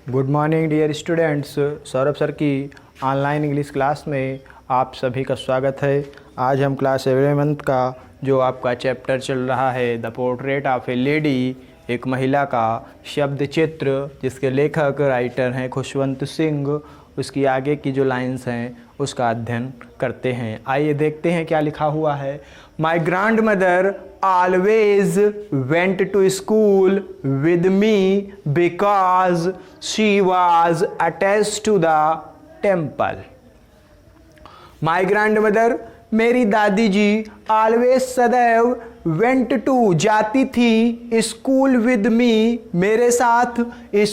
Good morning dear students. Saurabh sir की online English class में आप सभी का स्वागत है। आज हम क्लास 11th का जो आपका चैप्टर चल रहा है the portrait of A lady, एक महिला का शब्द चित्र, जिसके लेखक राइटर हैं खुशवंत सिंह, उसकी आगे की जो लाइंस हैं उसका अध्ययन करते हैं। आइए देखते हैं क्या लिखा हुआ है। My grand mother always went to school with me because she was attached to the temple. My grandmother, मेरी दादी जी, always सदैव went to जाती थी school with me, मेरे साथ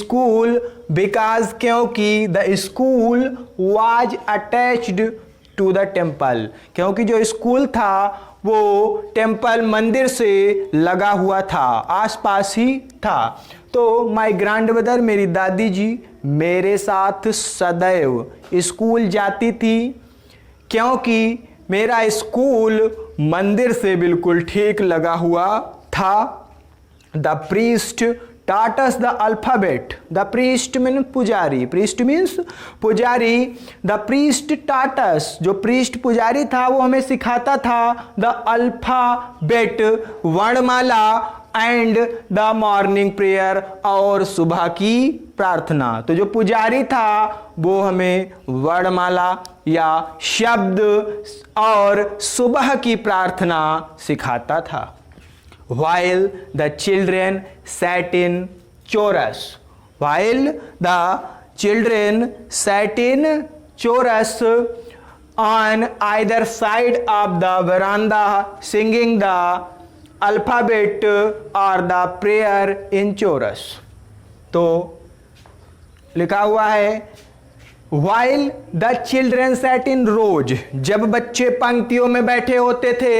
स्कूल, because क्योंकि the school was attached to the temple, क्योंकि जो स्कूल था वो टेम्पल मंदिर से लगा हुआ था, आसपास ही था। तो माय ग्रैंडमदर, मेरी दादी जी, मेरे साथ सदैव स्कूल जाती थी क्योंकि मेरा स्कूल मंदिर से बिल्कुल ठीक लगा हुआ था। The priest taught us the alphabet. The priest means पुजारी, priest means पुजारी। The priest taught us, जो priest पुजारी था वो हमें सिखाता था the alphabet, वर्णमाला, and the morning prayer, और सुबह की प्रार्थना। तो जो पुजारी था वो हमें वर्णमाला या शब्द और सुबह की प्रार्थना सिखाता था। While the children sat in chorus, while the children sat in chorus on either side of the veranda singing the alphabet or the prayer in chorus। तो लिखा हुआ है while the children sat in rows, जब बच्चे पंक्तियों में बैठे होते थे,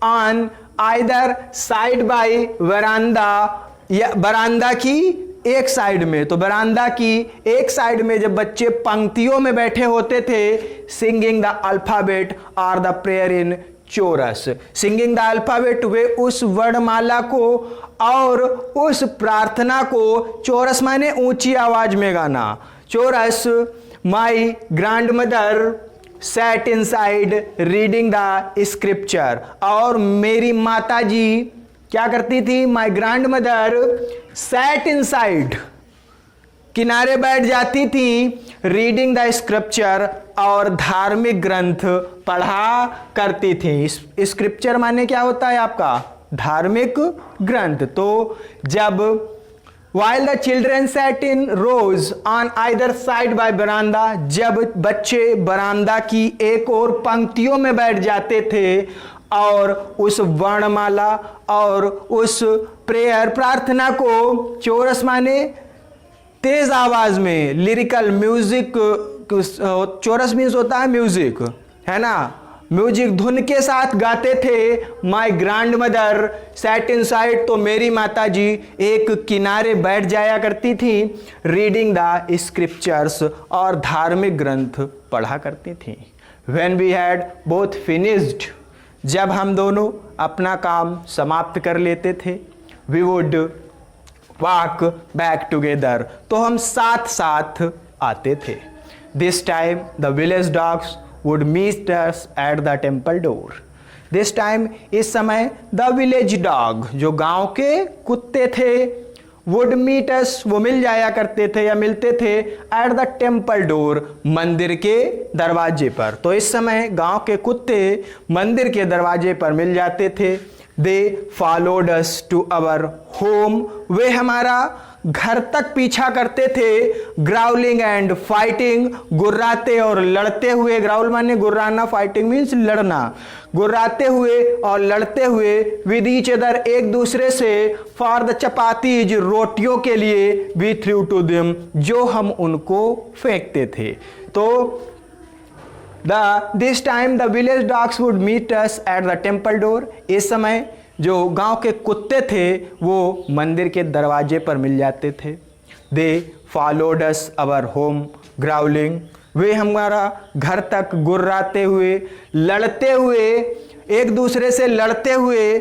on आइदर साइड बाई वरांदा, या बरांदा की एक साइड में, तो बरांदा की एक साइड में जब बच्चे पंक्तियों में बैठे होते थे, सिंगिंग द अल्फाबेट और the prayer in chorus. Singing the alphabet, वे उस वर्णमाला को और उस प्रार्थना को, चोरस माने ऊंची आवाज में गाना, chorus. My grandmother sat inside reading the scripture, और मेरी माता जी क्या करती थी? माई ग्रैंड मदर sat inside, किनारे बैठ जाती थी, रीडिंग द स्क्रिप्चर, और धार्मिक ग्रंथ पढ़ा करती थी। स्क्रिप्चर माने क्या होता है आपका? धार्मिक ग्रंथ। तो जब While the children sat in rows on either side by veranda, जब बच्चे बरामदा की एक और पंक्तियों में बैठ जाते थे और उस वर्णमाला और उस प्रेयर, प्रार्थना को, चोरस माने तेज आवाज में, लिरिकल म्यूजिक, चोरस मीन्स होता है म्यूजिक, है ना, म्यूजिक धुन के साथ गाते थे। My grandmother sat inside, तो मेरी माता जी एक किनारे बैठ जाया करती थी, रीडिंग द स्क्रिप्चर्स, और धार्मिक ग्रंथ पढ़ा करती थी। When we had both finished, जब हम दोनों अपना काम समाप्त कर लेते थे, we would walk back together, तो हम साथ साथ आते थे। This time the village dogs would meet us at the temple door. This time, इस समय the village dog, जो गांव के कुत्ते थे, would meet us, वो मिल जाया करते थे या मिलते थे, at the temple door, मंदिर के दरवाजे पर। तो इस समय गांव के कुत्ते मंदिर के दरवाजे पर मिल जाते थे। They followed us to our home, वे हमारा घर तक पीछा करते थे। ग्राउलिंग एंड फाइटिंग, गुर्राते और लड़ते हुए, ग्राउल माने गुर्राना, फाइटिंग मीन्स लड़ना, गुर्राते हुए और लड़ते हुए, विद ईच अदर, एक दूसरे से, फॉर द चपातीज, रोटियों के लिए, वी थ्रू टू देम, जो हम उनको फेंकते थे। तो this time the village dogs would meet us at the temple door, इस समय जो गांव के कुत्ते थे वो मंदिर के दरवाजे पर मिल जाते थे। They followed us our home growling, वे हमारा घर तक गुर्राते हुए, लड़ते हुए, एक दूसरे से लड़ते हुए,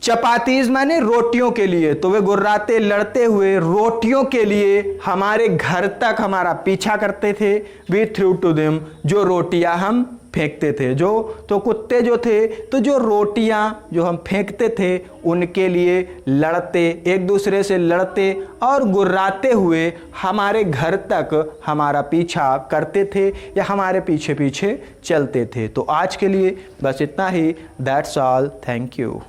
चपातीज माने रोटियों के लिए, तो वे गुर्राते लड़ते हुए रोटियों के लिए हमारे घर तक हमारा पीछा करते थे। वी थ्रू टू देम, जो रोटियां हम फेंकते थे, तो कुत्ते जो थे तो जो रोटियां जो हम फेंकते थे उनके लिए लड़ते, एक दूसरे से लड़ते और गुर्राते हुए हमारे घर तक हमारा पीछा करते थे या हमारे पीछे पीछे चलते थे। तो आज के लिए बस इतना ही। That's all, thank you.